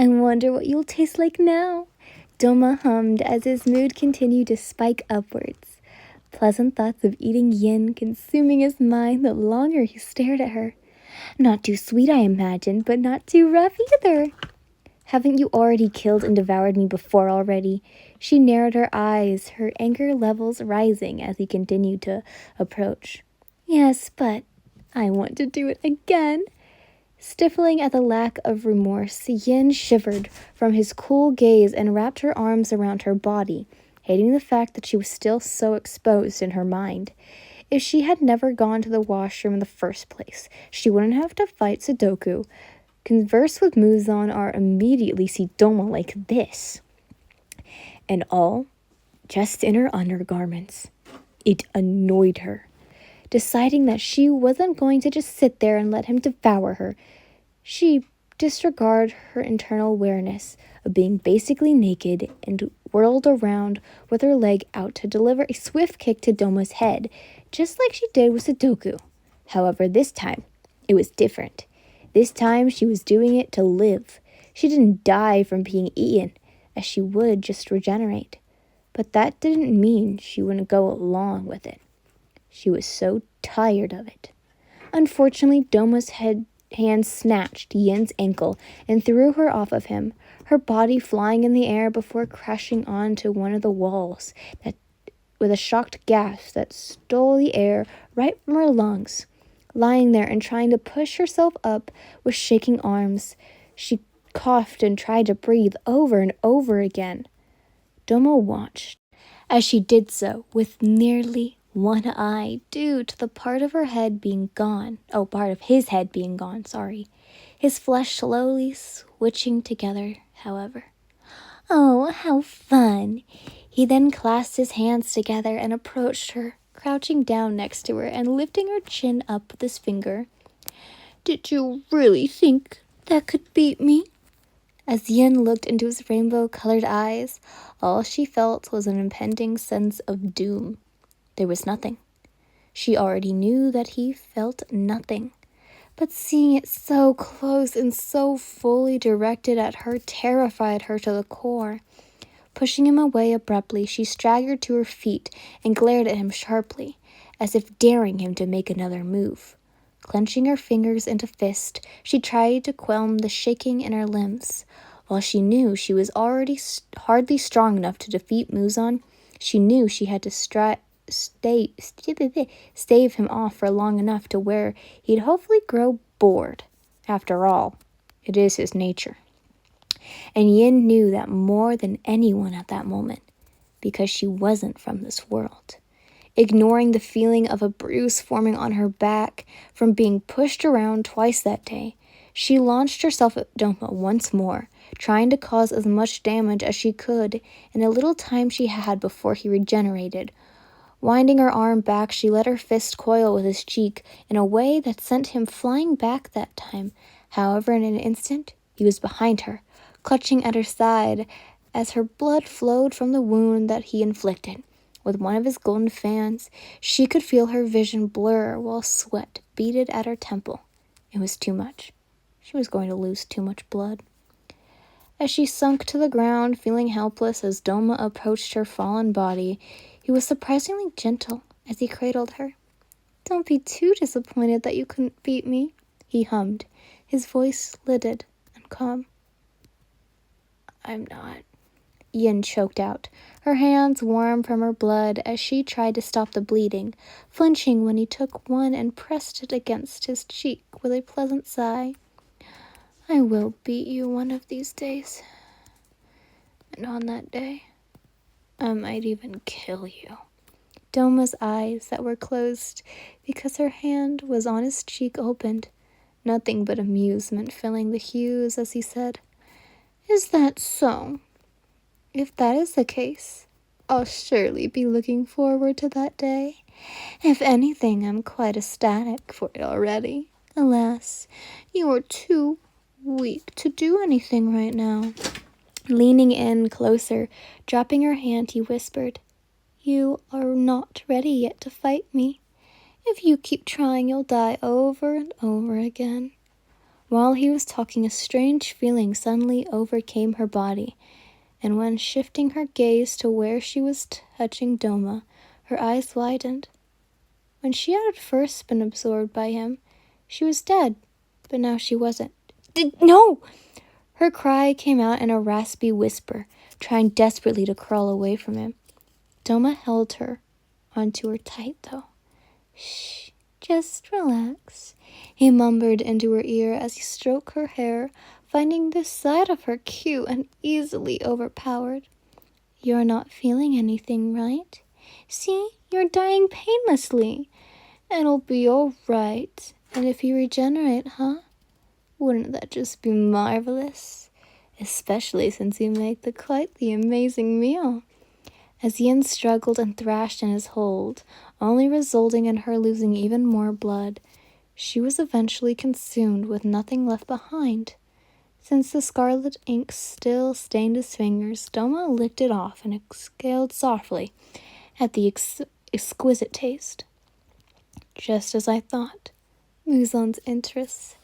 I wonder what you'll taste like now, Doma hummed as his mood continued to spike upwards. Pleasant thoughts of eating yin consuming his mind the longer he stared at her. Not too sweet, I imagine, but not too rough either. Haven't you already killed and devoured me before already? She narrowed her eyes, her anger levels rising as he continued to approach. Yes, but I want to do it again. Stifling at the lack of remorse, Yin shivered from his cool gaze and wrapped her arms around her body, hating the fact that she was still so exposed in her mind. If she had never gone to the washroom in the first place, she wouldn't have to fight Sudoku, converse with Muzan, or immediately see Doma like this. And all just in her undergarments. It annoyed her. Deciding that she wasn't going to just sit there and let him devour her, she disregarded her internal awareness of being basically naked and whirled around with her leg out to deliver a swift kick to Doma's head, just like she did with Sudoku. However, this time, it was different. This time, she was doing it to live. She didn't die from being eaten, as she would just regenerate. But that didn't mean she wouldn't go along with it. She was so tired of it. Unfortunately, Doma's hand snatched Yin's ankle and threw her off of him, her body flying in the air before crashing onto one of the walls with a shocked gasp that stole the air right from her lungs. Lying there and trying to push herself up with shaking arms, she coughed and tried to breathe over and over again. Doma watched as she did so with nearly one eye due to the part of his head being gone, His flesh slowly switching together, however. Oh, how fun! He then clasped his hands together and approached her, crouching down next to her and lifting her chin up with his finger. Did you really think that could beat me? As Yin looked into his rainbow-colored eyes, all she felt was an impending sense of doom. There was nothing. She already knew that he felt nothing. But seeing it so close and so fully directed at her terrified her to the core. Pushing him away abruptly, she staggered to her feet and glared at him sharply, as if daring him to make another move. Clenching her fingers into fist, she tried to quell the shaking in her limbs. While she knew she was already hardly strong enough to defeat Muzan, she knew she had to stave him off for long enough to where he'd hopefully grow bored. After all, it is his nature. And Yin knew that more than anyone at that moment, because she wasn't from this world. Ignoring the feeling of a bruise forming on her back from being pushed around twice that day, she launched herself at Doma once more, trying to cause as much damage as she could in a little time she had before he regenerated. Winding her arm back, she let her fist coil with his cheek in a way that sent him flying back that time. However, in an instant, he was behind her, clutching at her side as her blood flowed from the wound that he inflicted. With one of his golden fans, she could feel her vision blur while sweat beaded at her temple. It was too much. She was going to lose too much blood. As she sunk to the ground, feeling helpless as Doma approached her fallen body, he was surprisingly gentle as he cradled her. Don't be too disappointed that you couldn't beat me, he hummed, his voice lidded and calm. I'm not, Yin choked out, her hands warm from her blood as she tried to stop the bleeding, flinching when he took one and pressed it against his cheek with a pleasant sigh. I will beat you one of these days. And on that day, I might even kill you. Doma's eyes that were closed because her hand was on his cheek opened, nothing but amusement filling the hues as he said, Is that so? If that is the case, I'll surely be looking forward to that day. If anything, I'm quite ecstatic for it already. Alas, you are too weak to do anything right now. Leaning in closer, dropping her hand, he whispered, You are not ready yet to fight me. If you keep trying, you'll die over and over again. While he was talking, a strange feeling suddenly overcame her body, and when shifting her gaze to where she was touching Doma, her eyes widened. When she had at first been absorbed by him, she was dead, but now she wasn't. No! Her cry came out in a raspy whisper, trying desperately to crawl away from him. Doma held her onto her tight, though. Shh, just relax, he mumbled into her ear as he stroked her hair, finding this side of her cute and easily overpowered. You're not feeling anything, right? See, you're dying painlessly. It'll be all right. And if you regenerate, huh? Wouldn't that just be marvelous? Especially since you make quite the amazing meal. As Yin struggled and thrashed in his hold, only resulting in her losing even more blood, she was eventually consumed with nothing left behind. Since the scarlet ink still stained his fingers, Doma licked it off and exhaled softly at the exquisite taste. Just as I thought, Muzan's interests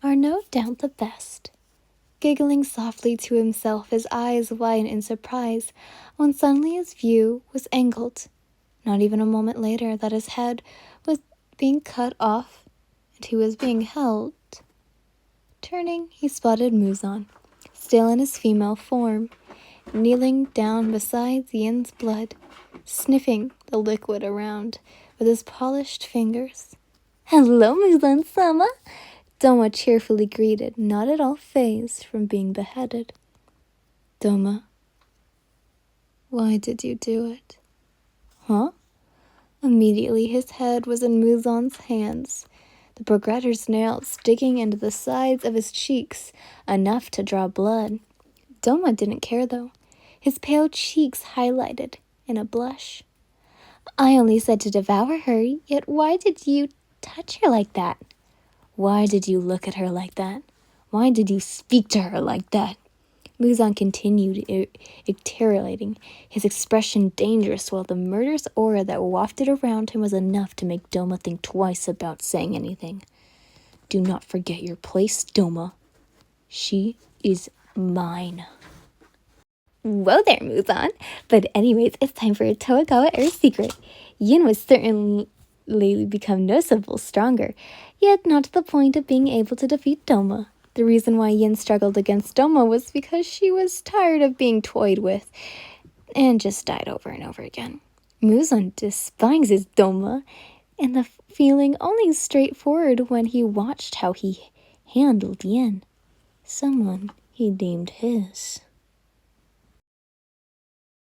are no doubt the best. Giggling softly to himself, his eyes wide in surprise, when suddenly his view was angled. Not even a moment later that his head was being cut off and he was being held. Turning, he spotted Muzan, still in his female form, kneeling down beside Yin's blood, sniffing the liquid around with his polished fingers. Hello, Muzan-sama, Doma cheerfully greeted, not at all fazed from being beheaded. Doma, why did you do it? Huh? Immediately his head was in Muzan's hands, the progressor's nails digging into the sides of his cheeks, enough to draw blood. Doma didn't care, though, his pale cheeks highlighted in a blush. I only said to devour her, yet why did you touch her like that? Why did you look at her like that? Why did you speak to her like that? Muzan continued, iterating, his expression dangerous, while the murderous aura that wafted around him was enough to make Doma think twice about saying anything. Do not forget your place, Doma. She is mine. Whoa there, Muzan. But anyways, it's time for a Toagawa air secret. Yin was certainly become noticeably stronger, yet not to the point of being able to defeat Doma. The reason why Yin struggled against Doma was because she was tired of being toyed with and just died over and over again. Muzan despises Doma, and the feeling only straightforward when he watched how he handled Yin, someone he deemed his.